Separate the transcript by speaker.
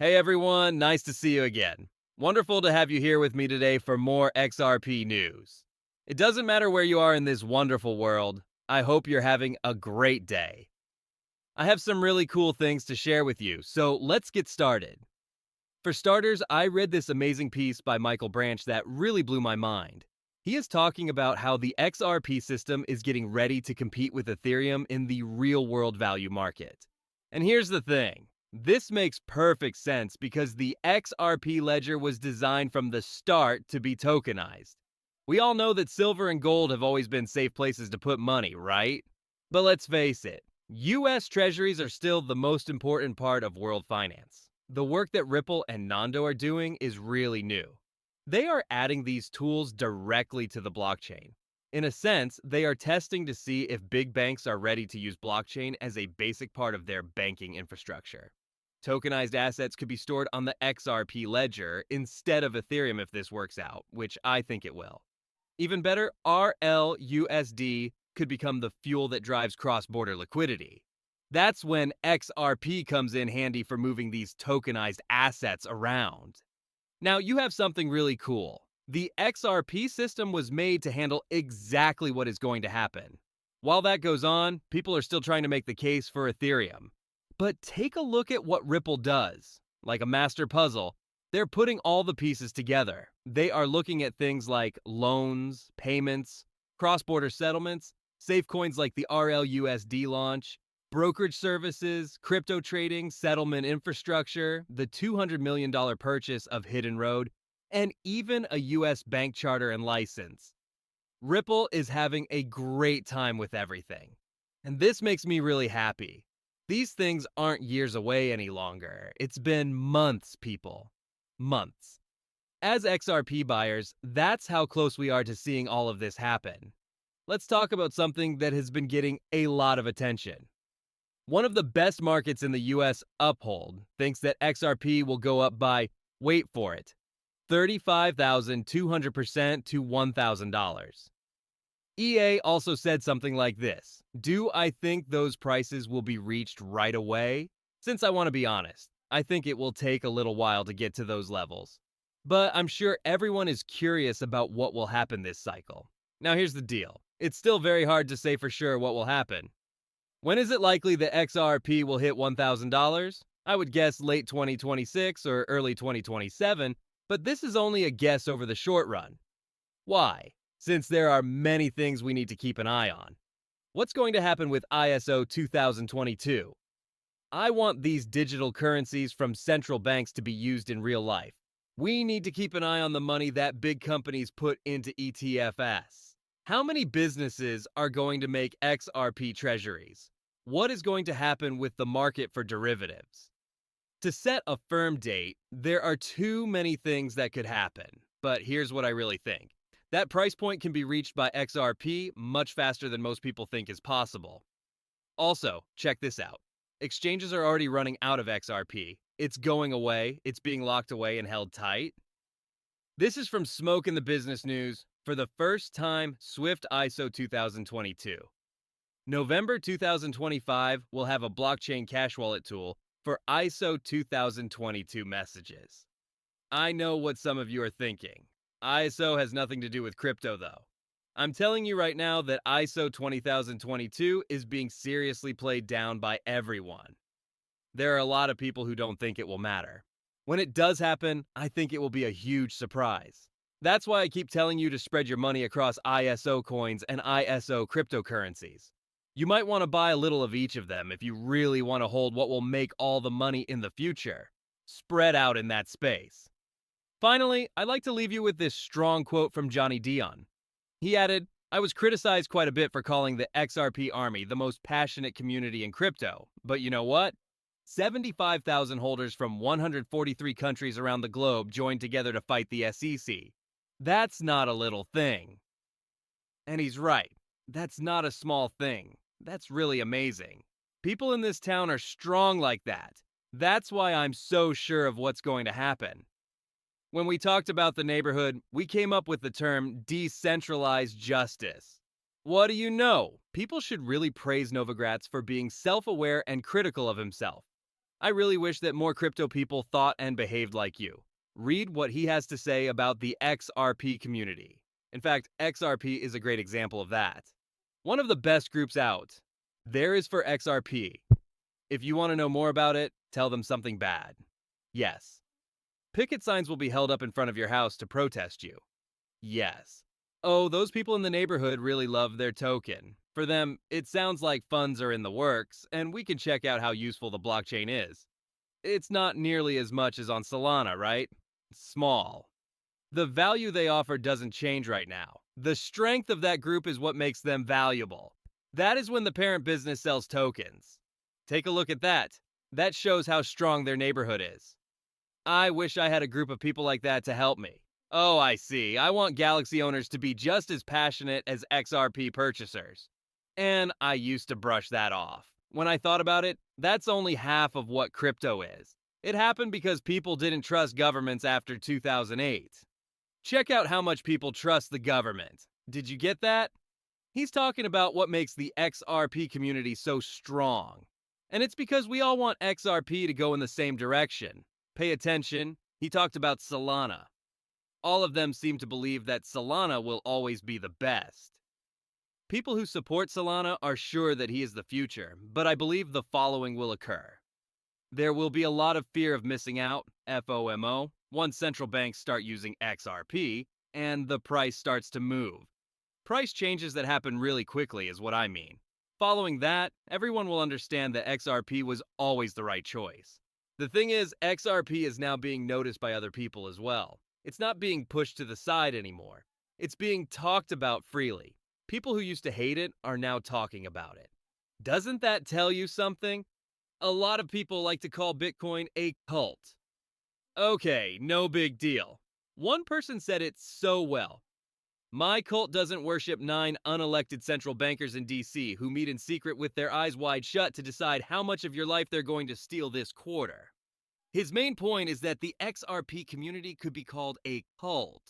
Speaker 1: Hey everyone, nice to see you again. Wonderful to have you here with me today for more XRP news. It doesn't matter where you are in this wonderful world, I hope you're having a great day. I have some really cool things to share with you, so let's get started. For starters, I read this amazing piece by Michael Branch that really blew my mind. He is talking about how the XRP system is getting ready to compete with Ethereum in the real world value market. And here's the thing, this makes perfect sense because the XRP ledger was designed from the start to be tokenized. We all know that silver and gold have always been safe places to put money, right? But let's face it, US treasuries are still the most important part of world finance. The work that Ripple and Nando are doing is really new. They are adding these tools directly to the blockchain. In a sense, they are testing to see if big banks are ready to use blockchain as a basic part of their banking infrastructure. Tokenized assets could be stored on the XRP ledger instead of Ethereum if this works out, which I think it will. Even better, RLUSD could become the fuel that drives cross-border liquidity. That's when XRP comes in handy for moving these tokenized assets around. Now, you have something really cool. The XRP system was made to handle exactly what is going to happen. While that goes on, people are still trying to make the case for Ethereum. But take a look at what Ripple does. Like a master puzzle, they're putting all the pieces together. They are looking at things like loans, payments, cross-border settlements, safe coins like the RLUSD launch, brokerage services, crypto trading, settlement infrastructure, the $200 million purchase of Hidden Road, and even a US bank charter and license. Ripple is having a great time with everything. And this makes me really happy. These things aren't years away any longer. It's been months, people. Months. As XRP buyers, that's how close we are to seeing all of this happen. Let's talk about something that has been getting a lot of attention. One of the best markets in the US, Uphold, thinks that XRP will go up by, wait for it, 35,200% to $1,000. EA also said something like this: do I think those prices will be reached right away? Since I want to be honest, I think it will take a little while to get to those levels. But I'm sure everyone is curious about what will happen this cycle. Now here's the deal. It's still very hard to say for sure what will happen. When is it likely that XRP will hit $1,000? I would guess late 2026 or early 2027, but this is only a guess over the short run. Why? Since there are many things we need to keep an eye on. What's going to happen with ISO 2022? I want these digital currencies from central banks to be used in real life. We need to keep an eye on the money that big companies put into ETFs. How many businesses are going to make XRP treasuries? What is going to happen with the market for derivatives? To set a firm date, there are too many things that could happen, but here's what I really think. That price point can be reached by XRP much faster than most people think is possible. Also, check this out. Exchanges are already running out of XRP. It's going away, it's being locked away and held tight. This is from Smoke in the Business News for the first time Swift ISO 2022. November 2025 will have a blockchain cash wallet tool for ISO 2022 messages. I know what some of you are thinking. ISO has nothing to do with crypto, though. I'm telling you right now that ISO 20022 is being seriously played down by everyone. There are a lot of people who don't think it will matter. When it does happen, I think it will be a huge surprise. That's why I keep telling you to spread your money across ISO coins and ISO cryptocurrencies. You might want to buy a little of each of them if you really want to hold what will make all the money in the future. Spread out in that space. Finally, I'd like to leave you with this strong quote from Johnny Dion. He added, I was criticized quite a bit for calling the XRP Army the most passionate community in crypto, but you know what? 75,000 holders from 143 countries around the globe joined together to fight the SEC. That's not a little thing. And he's right. That's not a small thing. That's really amazing. People in this town are strong like that. That's why I'm so sure of what's going to happen. When we talked about the neighborhood, we came up with the term decentralized justice. What do you know? People should really praise Novogratz for being self-aware and critical of himself. I really wish that more crypto people thought and behaved like you. Read what he has to say about the XRP community. In fact, XRP is a great example of that. One of the best groups out. There is for XRP. If you want to know more about it, tell them something bad. Yes. Picket signs will be held up in front of your house to protest you. Yes. Oh, those people in the neighborhood really love their token. For them, it sounds like funds are in the works, and we can check out how useful the blockchain is. It's not nearly as much as on Solana, right? Small. The value they offer doesn't change right now. The strength of that group is what makes them valuable. That is when the parent business sells tokens. Take a look at that. That shows how strong their neighborhood is. I wish I had a group of people like that to help me. Oh, I see. I want Galaxy owners to be just as passionate as XRP purchasers. And I used to brush that off. When I thought about it, that's only half of what crypto is. It happened because people didn't trust governments after 2008. Check out how much people trust the government. Did you get that? He's talking about what makes the XRP community so strong. And it's because we all want XRP to go in the same direction. Pay attention. He talked about Solana. All of them seem to believe that Solana will always be the best. People who support Solana are sure that he is the future, but I believe the following will occur. There will be a lot of fear of missing out, FOMO, once central banks start using XRP, and the price starts to move. Price changes that happen really quickly is what I mean. Following that, everyone will understand that XRP was always the right choice. The thing is, XRP is now being noticed by other people as well. It's not being pushed to the side anymore. It's being talked about freely. People who used to hate it are now talking about it. Doesn't that tell you something? A lot of people like to call Bitcoin a cult. Okay, no big deal. One person said it so well. My cult doesn't worship 9 unelected central bankers in DC who meet in secret with their eyes wide shut to decide how much of your life they're going to steal this quarter. His main point is that the XRP community could be called a cult.